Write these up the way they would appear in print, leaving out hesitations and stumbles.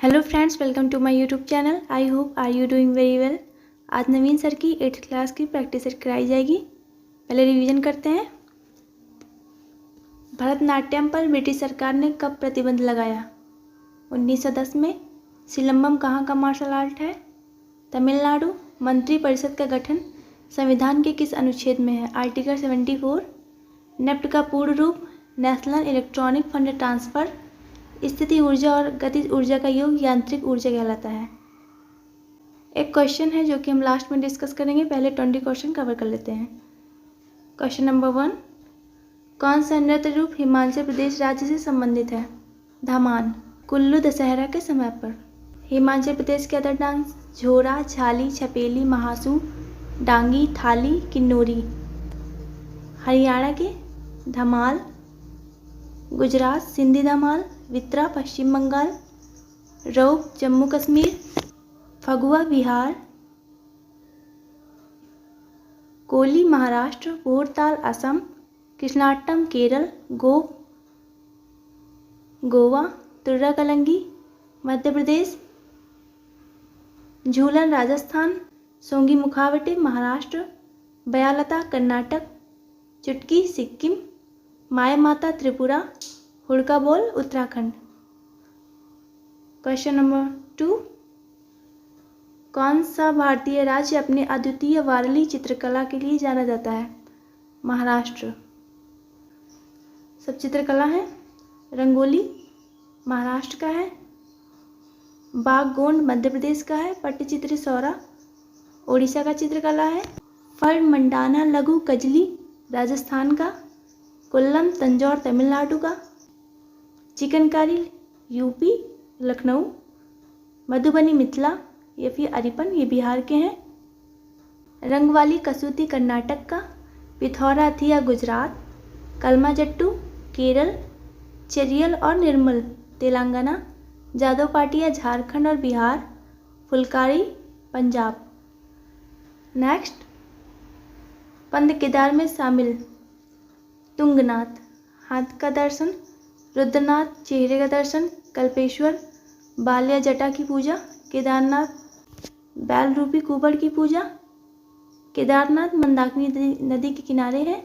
Hello friends, welcome to my YouTube channel. I hope are you doing very well. आज Naveen sir की 8th class की practice कराई जाएगी। पहले रिवीजन करते हैं। भरतनाट्यम पर ब्रिटिश सरकार ने कब प्रतिबंध लगाया? 1910 में। सिलंबम कहाँ का मार्शल आर्ट है? तमिलनाडु। मंत्री परिषद का गठन संविधान के किस अनुच्छेद में है? आर्टिकल 74। नेफ्ट का पूर्ण रूप नेशनल इलेक्ट्रॉनिक फंड ट्रांसफ़र। स्थिति ऊर्जा और गतिज ऊर्जा का योग यांत्रिक ऊर्जा कहलाता है। एक क्वेश्चन है जो कि हम लास्ट में डिस्कस करेंगे। पहले 20 क्वेश्चन कवर कर लेते हैं। क्वेश्चन नंबर 1, कौन सा नृत्य रूप हिमाचल प्रदेश राज्य से संबंधित है? धामान। कुल्लू दशहरा के समय पर। हिमाचल प्रदेश के अदर डांस झोरा, झाली, छपेली, महासू, डांगी, थाली, किन्नौरी। हरियाणा के धमाल। गुजरात सिंधी धमाल। वित्रा पश्चिम बंगाल। रौफ जम्मू कश्मीर। फगुआ बिहार। कोली महाराष्ट्र। भोरताल असम। कृष्णाटम केरल। गोवा। तुर्रा कलंगी मध्य प्रदेश। झूलन राजस्थान। सोंगी मुखावटे महाराष्ट्र। बयालता कर्नाटक। चुटकी सिक्किम। माय माता त्रिपुरा। हुड़का बोल उत्तराखंड। क्वेश्चन नंबर 2, कौन सा भारतीय राज्य अपने अद्वितीय वारली चित्रकला के लिए जाना जाता है? महाराष्ट्र। सब चित्रकला है। रंगोली महाराष्ट्र का है। बागगोंड मध्य प्रदेश का है। पट्टचित्र सौरा ओडिशा का चित्रकला है। फल मंडाना लघु कजली राजस्थान का। कोल्लम तंजौर तमिलनाडु का। चिकनकारी यूपी लखनऊ। मधुबनी मिथिला या फिर अरिपन ये बिहार के हैं। रंगवाली कसूती कर्नाटक का। पिथौरा थिया गुजरात। कलमाजट्टू केरल। चेरियल और निर्मल तेलंगाना। जादव पाटिया झारखंड और बिहार। फुलकारी पंजाब। नेक्स्ट, पंद केदार में शामिल तुंगनाथ हाथ का दर्शन। रुद्रनाथ चेहरे का दर्शन। कल्पेश्वर बाल्या जटा की पूजा। केदारनाथ बैल रूपी कुबड़ की पूजा। केदारनाथ मंदाकिनी नदी के किनारे है।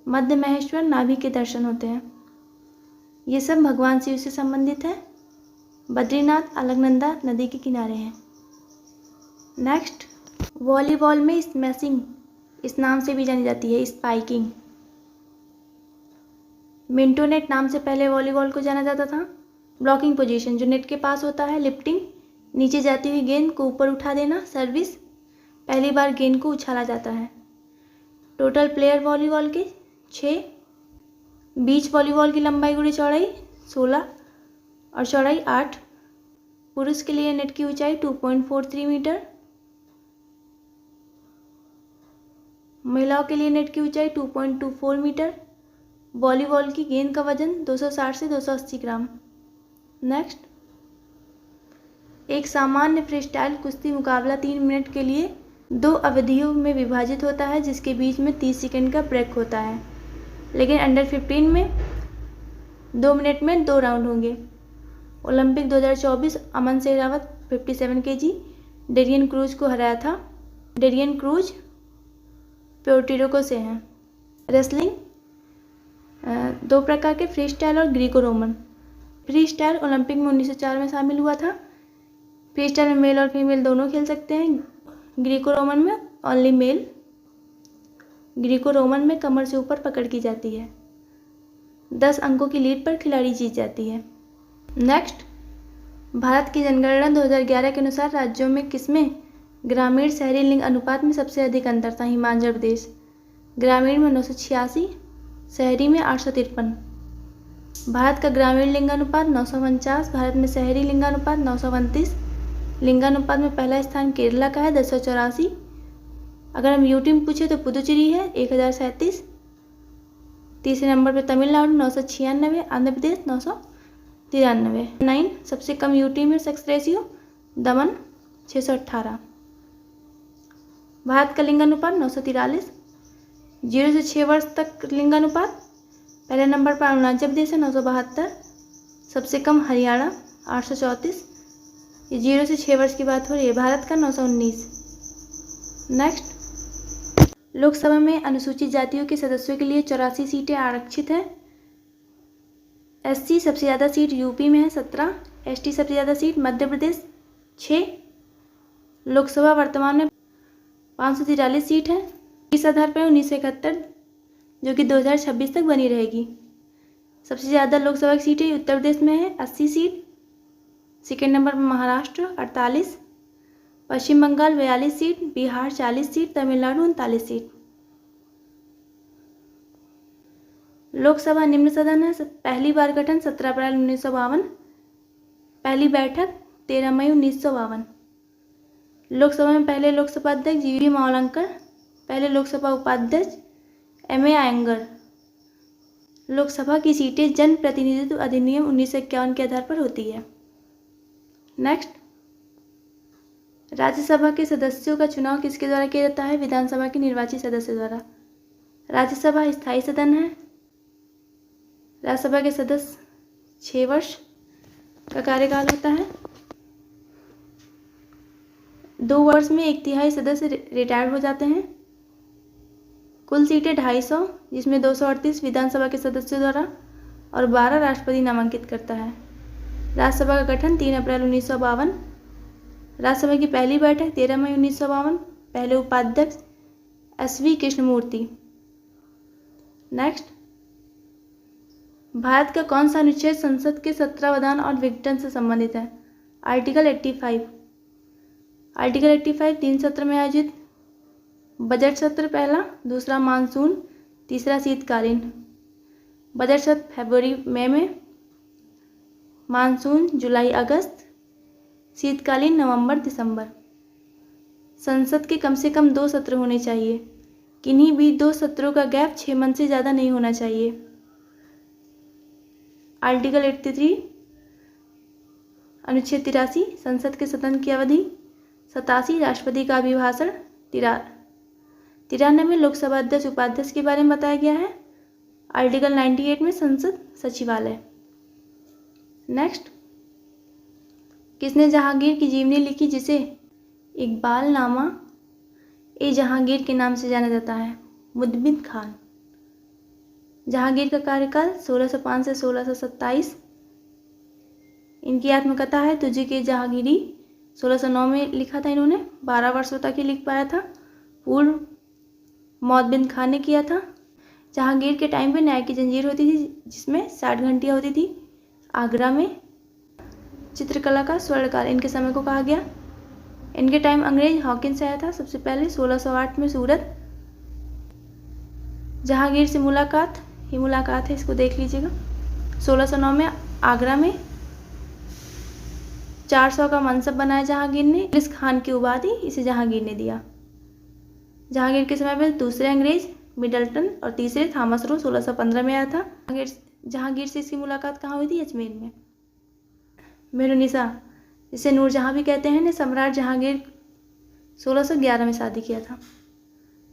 मध्य महेश्वर नाभि के दर्शन होते हैं। ये सब भगवान शिव से संबंधित है। बद्रीनाथ अलकनंदा नदी के किनारे हैं। नेक्स्ट, वॉलीबॉल में स्मैशिंग इस नाम से भी जानी जाती है। स्पाइकिंग। मिंटो नेट नाम से पहले वॉलीबॉल को जाना जाता था। ब्लॉकिंग पोजीशन जो नेट के पास होता है। लिफ्टिंग नीचे जाती हुई गेंद को ऊपर उठा देना। सर्विस पहली बार गेंद को उछाला जाता है। टोटल प्लेयर वॉलीबॉल के 6। बीच वॉलीबॉल की लंबाई गुणी चौड़ाई 16 और चौड़ाई 8। पुरुष के लिए नेट की ऊंचाई 2.43 मीटर। महिलाओं के लिए नेट की ऊंचाई 2.24 मीटर। वॉलीबॉल की गेंद का वजन 260 से 280 ग्राम। नेक्स्ट, एक सामान्य फ्रीस्टाइल कुश्ती मुकाबला 3 मिनट के लिए 2 अवधियों में विभाजित होता है, जिसके बीच में 30 सेकंड का ब्रेक होता है। लेकिन अंडर 15 में 2 मिनट में 2 राउंड होंगे। ओलंपिक 2024 अमन सहरावत 57 kg डेरियन क्रूज को हराया था। डेरियन क्रूज प्योर्टोरिको से हैं। रेसलिंग 2 प्रकार के फ्री स्टाइल और Greco Roman. Free style Olympic में 1904 में शामिल हुआ था। फ्री स्टाइल में मेल और फीमेल दोनों खेल सकते हैं। ग्रीको रोमन में ओनली मेल। ग्रीको रोमन में कमर से ऊपर पकड़ की जाती है। 10 अंकों की लीड पर खिलाड़ी जीत जाती है। नेक्स्ट, भारत की जनगणना 2011 के अनुसार राज्यों में किसमें ग्रामीण शहरी लिंग अनुपात में सबसे अधिक अंतर था? हिमाचल प्रदेश। ग्रामीण में 986, शहरी में 853। भारत का ग्रामीण लिंगानुपात 949। भारत में शहरी लिंगानुपात 929। लिंगानुपात में पहला स्थान केरला का है 1084। अगर हम यूटी में पूछे तो पुदुचेरी है 1037। तीसरे नंबर पर तमिलनाडु 996। आंध्र प्रदेश 993। 9 सबसे कम यूटी में सेक्स रेशियो दमन 618। भारत का लिंगानुपात 943। 0 से 6 वर्ष तक लिंगानुपात पहले नंबर पर अरुणाचल प्रदेश है 972। सबसे कम हरियाणा 834। ये 0 से 6 वर्ष की बात हो रही है। भारत का 919। नेक्स्ट, लोकसभा में अनुसूचित जातियों के सदस्यों के लिए 84 सीटें आरक्षित हैं। SC सबसे ज़्यादा सीट यूपी में है 17, ST सबसे ज़्यादा सीट मध्य प्रदेश 6। लोकसभा वर्तमान में 543 सीट है। इस आधार पर 1971 जो कि 2026 तक बनी रहेगी। सबसे ज़्यादा लोकसभा की सीटें उत्तर प्रदेश में है 80 सीट, सेकेंड नंबर पर Maharashtra 48, Paschim Bengal 42 seat, Bihar 40 seat, Tamil Nadu 39 seat. Lok Sabha निम्न सदन है। पहली बार गठन 17 अप्रैल 1952, पहली बैठक 13 मई 1952। लोकसभा में पहले लोकसभा अध्यक्ष GV मावलंकर, पहले लोकसभा उपाध्यक्ष MA अयंगर। लोकसभा की सीटें जन प्रतिनिधित्व अधिनियम 1951 के आधार पर होती है। नेक्स्ट, राज्यसभा के सदस्यों का चुनाव किसके द्वारा किया जाता है? विधानसभा के निर्वाचित सदस्य द्वारा। राज्यसभा स्थायी सदन है। राज्यसभा के सदस्य 6 वर्ष का कार्यकाल होता है। 2 वर्ष में 1/3 सदस्य रिटायर्ड हो जाते हैं। कुल सीटें 250, जिसमें 238 विधानसभा के सदस्यों द्वारा और 12 राष्ट्रपति नामांकित करता है। राज्यसभा का गठन 3 अप्रैल 1952। राज्यसभा की पहली बैठक 13 मई 1952। पहले उपाध्यक्ष SV कृष्णमूर्ति। नेक्स्ट, भारत का कौन सा अनुच्छेद संसद के सत्रावधान और विघटन से संबंधित है? आर्टिकल 85। आर्टिकल 85 3 सत्र में आयोजित बजट सत्र पहला, दूसरा मानसून, तीसरा शीतकालीन। बजट सत्र फरवरी मई में, मानसून जुलाई अगस्त, शीतकालीन नवंबर दिसंबर। संसद के कम से कम 2 सत्र होने चाहिए। किन्हीं भी 2 सत्रों का गैप 6 मंथ से ज़्यादा नहीं होना चाहिए। आर्टिकल 83 अनुच्छेद 83 संसद के सदन की अवधि 87। राष्ट्रपति का अभिभाषण 93 में लोकसभा अध्यक्ष उपाध्यक्ष के बारे में बताया गया है। आर्टिकल 98 में संसद सचिवालय। नेक्स्ट, किसने जहांगीर की जीवनी लिखी जिसे इकबाल नामा ए जहांगीर के नाम से जाना जाता है? मुदबिन खान। जहांगीर का कार्यकाल 1605 से 1627। इनकी आत्मकथा है तुझे के जहांगीरी, 1609 में लिखा था इन्होंने। 12 वर्षों तक ही लिख पाया था। पूर्व मौत बिन खान ने किया था। जहांगीर के टाइम पे न्याय की जंजीर होती थी जिसमें 60 घंटियाँ होती थी। आगरा में चित्रकला का स्वर्णकाल इनके समय को कहा गया। इनके टाइम अंग्रेज हॉकिंस आया था सबसे पहले 1608 में सूरत। जहांगीर से मुलाकात, ये मुलाकात है, इसको देख लीजिएगा। 1609 में आगरा में 400 का मनसब बनाया जहांगीर ने। इस खान की उपाधि इसे जहांगीर ने दिया। जहांगीर के समय में दूसरे अंग्रेज मिडल्टन और तीसरे थॉमस रो 1615 में आया था। जहांगीर से इसकी मुलाकात कहाँ हुई थी? अजमेर में। मेहरुनिसा, जिसे नूरजहां भी कहते हैं, ने सम्राट जहांगीर 1611 में शादी किया था।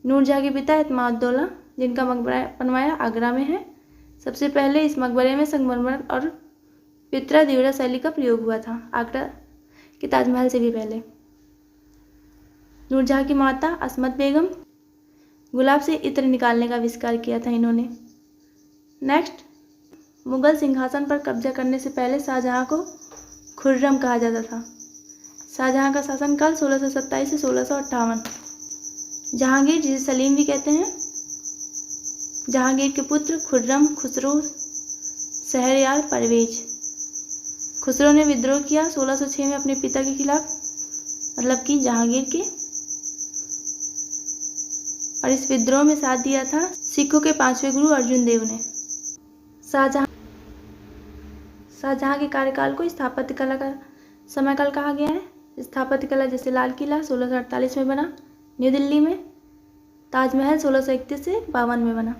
नूरजहां के पिता इत्माद-उद-दौला, जिनका मकबरा बनवाया आगरा में है। सबसे पहले इस मकबरे में संगमरमर और पित्रा दिवरा शैली का प्रयोग हुआ था, आगरा के ताजमहल से भी पहले। नूरजहां की माता असमत बेगम, गुलाब से इत्र निकालने का आविष्कार किया था इन्होंने। नेक्स्ट, मुगल सिंहासन पर कब्जा करने से पहले शाहजहां को खुर्रम कहा जाता था। शाहजहां का शासनकाल 1627 से 1658। जहांगीर, जिसे सलीम भी कहते हैं, जहांगीर के पुत्र खुर्रम, खुसरो, शहरयार, परवेज। खुसरो ने विद्रोह किया 1606 में अपने पिता के खिलाफ, मतलब कि जहांगीर के, और इस विद्रोह में साथ दिया था सिखों के 5वें गुरु अर्जुन देव ने। शाहजहां के कार्यकाल को स्थापत्य कला का समयकाल कहा गया है। स्थापत्य कला जैसे लाल किला 1648 में बना न्यू दिल्ली में, ताजमहल 1631 से 52 में बना।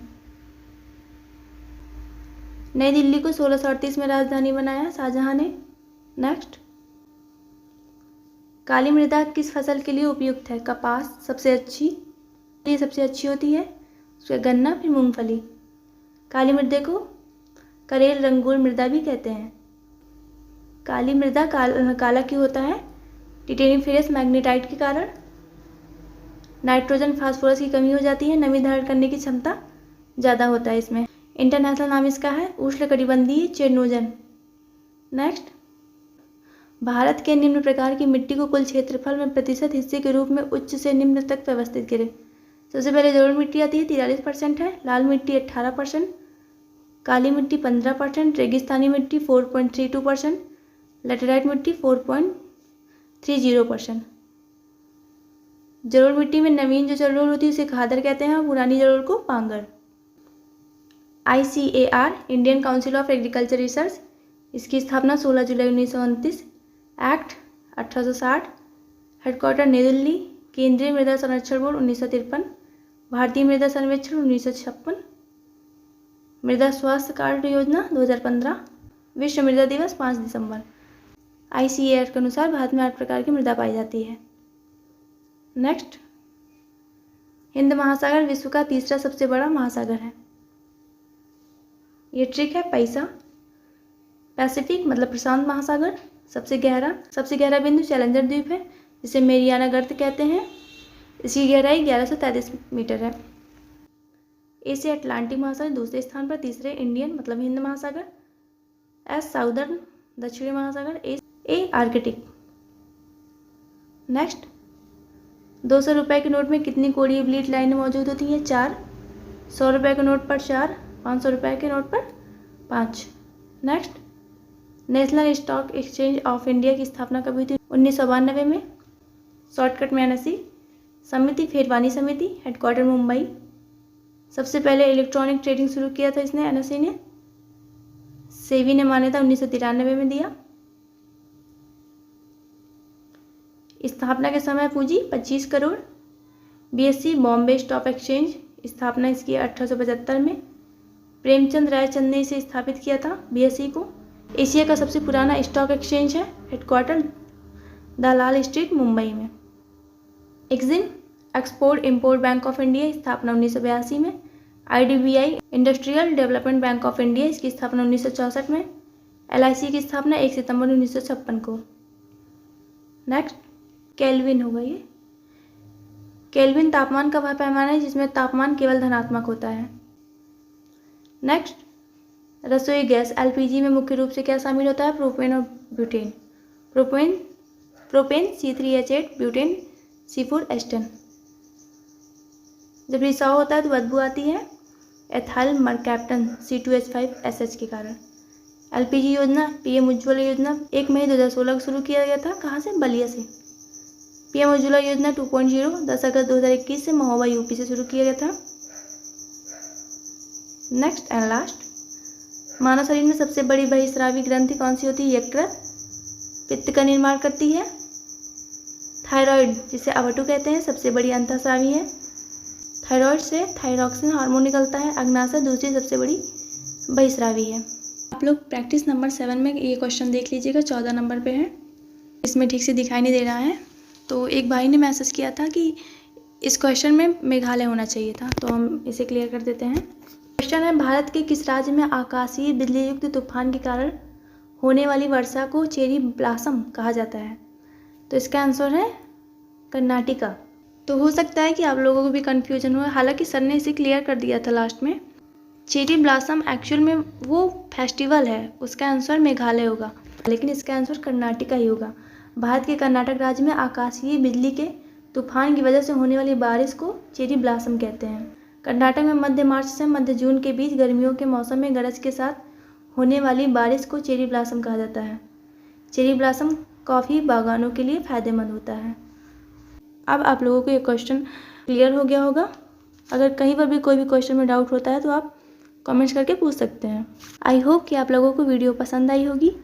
नई दिल्ली को 1638 में राजधानी बनाया शाहजहां ने। नेक्स्ट, काली मृदा किस फसल के लिए उपयुक्त है? कपास सबसे अच्छी, ये सबसे अच्छी होती है, उसके गन्ना, फिर मूंगफली। काली मृदा को करेल रंगूर मृदा भी कहते हैं। काली मृदा काला क्यों होता है? टिटेनियम फेरस मैग्नेटाइट के कारण। नाइट्रोजन फास्फोरस की कमी हो जाती है, नमी धारण करने की क्षमता ज़्यादा होता है इसमें। इंटरनेशनल नाम इसका है उष्णकटिबंधीय चेरनोजन। नेक्स्ट, भारत के निम्न प्रकार की मिट्टी को कुल क्षेत्रफल में प्रतिशत हिस्से के रूप में उच्च से निम्न तक व्यवस्थित करें। सबसे पहले जलोढ़ मिट्टी आती है, 43% है। लाल मिट्टी 18%, काली मिट्टी 15%, रेगिस्तानी मिट्टी 4.32%, लेटेराइट मिट्टी 4.30%। जलोढ़ मिट्टी में नवीन जो जलोढ़ होती है उसे खादर कहते हैं और पुरानी जलोढ़ को Pangar. ICAR Indian council of agriculture research, इसकी स्थापना 16 जुलाई 1929। एक्ट 1860। हेडक्वार्टर नई दिल्ली। केंद्रीय मृदा संरक्षण बोर्ड 1953। भारतीय मृदा सर्वेक्षण 1956। मृदा स्वास्थ्य कार्ड योजना 2015। विश्व मृदा दिवस 5 दिसंबर। ICAR के अनुसार भारत में 8 प्रकार की मृदा पाई जाती है। नेक्स्ट, हिंद महासागर विश्व का तीसरा सबसे बड़ा महासागर है। ये ट्रिक है पैसा। पैसिफिक मतलब प्रशांत महासागर सबसे गहरा बिंदु चैलेंजर द्वीप है, जिसे मेरियाना गर्त कहते हैं। इसकी गहराई 1133 मीटर है। एशिया अटलांटिक महासागर दूसरे स्थान पर। तीसरे इंडियन मतलब हिंद महासागर। एस साउदर्न दक्षिणी महासागर। ए आर्कटिक। नेक्स्ट, 200 रुपये के नोट में कितनी कोणीय ब्लीड लाइनें मौजूद होती हैं? 4। 100 रुपये के नोट पर 4, 500 रुपये के नोट पर 5। Next, national stock exchange of India की स्थापना कब हुई थी? 1992 में। शॉर्टकट में NSE। समिति फेरवानी समिति, हेडक्वार्टर मुंबई। सबसे पहले इलेक्ट्रॉनिक ट्रेडिंग शुरू किया था इसने NSE ने। सेबी ने मान्यता 1993 में दिया। स्थापना के समय पूंजी 25 crore. BSE Bombay stock exchange, स्थापना इसकी 1875 में। प्रेमचंद रायचंद ने इसे स्थापित किया था BSE को। एशिया का सबसे पुराना स्टॉक एक्सचेंज है, हेडक्वार्टर दलाल स्ट्रीट मुंबई में। EXIM export import bank of India, स्थापना 1982 में। IDBI industrial development bank of India, इसकी स्थापना 1964 में। LIC की स्थापना 1 सितंबर 1956 को। नेक्स्ट, केल्विन होगा ये। केल्विन तापमान का वह पैमाना है जिसमें तापमान केवल धनात्मक होता है। नेक्स्ट, रसोई गैस LPG में मुख्य रूप से क्या शामिल होता है? प्रोपेन और butane. Propane C3H8, butane C4 एस्टेन। जब रिसाव होता है तो बदबू आती है, एथाइल मरकैप्टन C2H5SH के कारण। LPG योजना PM उज्ज्वला योजना 1 मई 2016 को शुरू किया गया था। कहाँ से? बलिया से। PM उज्ज्वला योजना 2.0 10 अगस्त 2021 से महोबा UP से शुरू किया गया था। नेक्स्ट एंड लास्ट, मानव शरीर में सबसे बड़ी बहिस्रावी ग्रंथि कौन सी होती है? यकृत पित्त का निर्माण करती है। थायराइड जिसे अवटु कहते हैं सबसे बड़ी अंतःस्रावी है। थायराइड से थायरॉक्सिन हार्मोन निकलता है। अग्नाशय दूसरी सबसे बड़ी बहिस्रावी है। आप लोग प्रैक्टिस नंबर 7 में ये क्वेश्चन देख लीजिएगा, 14 नंबर पे है। इसमें ठीक से दिखाई नहीं दे रहा है, तो एक भाई ने मैसेज किया था कि इस क्वेश्चन में मेघालय होना चाहिए था, तो हम इसे क्लियर कर देते हैं। क्वेश्चन है, भारत के किस राज्य में आकाशीय बिजली युक्त तूफान के कारण होने वाली वर्षा को चेरी ब्लॉसम कहा जाता है? तो इसका आंसर है कर्नाटका। तो हो सकता है कि आप लोगों को भी कन्फ्यूजन हुआ, हालांकि सर ने इसे क्लियर कर दिया था लास्ट में। चेरी ब्लॉसम एक्चुअल में वो फेस्टिवल है, उसका आंसर मेघालय होगा, लेकिन इसका आंसर कर्नाटका ही होगा। भारत के कर्नाटक राज्य में आकाशीय बिजली के तूफान की वजह से होने वाली बारिश को चेरी ब्लॉसम कहते हैं। कर्नाटक में मध्य मार्च से मध्य जून के बीच गर्मियों के मौसम में गरज के साथ होने वाली बारिश को चेरी ब्लॉसम कहा जाता है। चेरी ब्लॉसम कॉफ़ी बागानों के लिए फ़ायदेमंद होता है। अब आप लोगों को ये क्वेश्चन क्लियर हो गया होगा। अगर कहीं पर भी कोई भी क्वेश्चन में डाउट होता है तो आप कमेंट्स करके पूछ सकते हैं। आई होप कि आप लोगों को वीडियो पसंद आई होगी।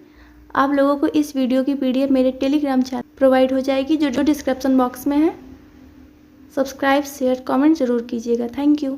आप लोगों को इस वीडियो की PDF मेरे टेलीग्राम चैनल प्रोवाइड हो जाएगी, जो डिस्क्रिप्शन बॉक्स में है। सब्सक्राइब शेयर कमेंट ज़रूर कीजिएगा। Thank you.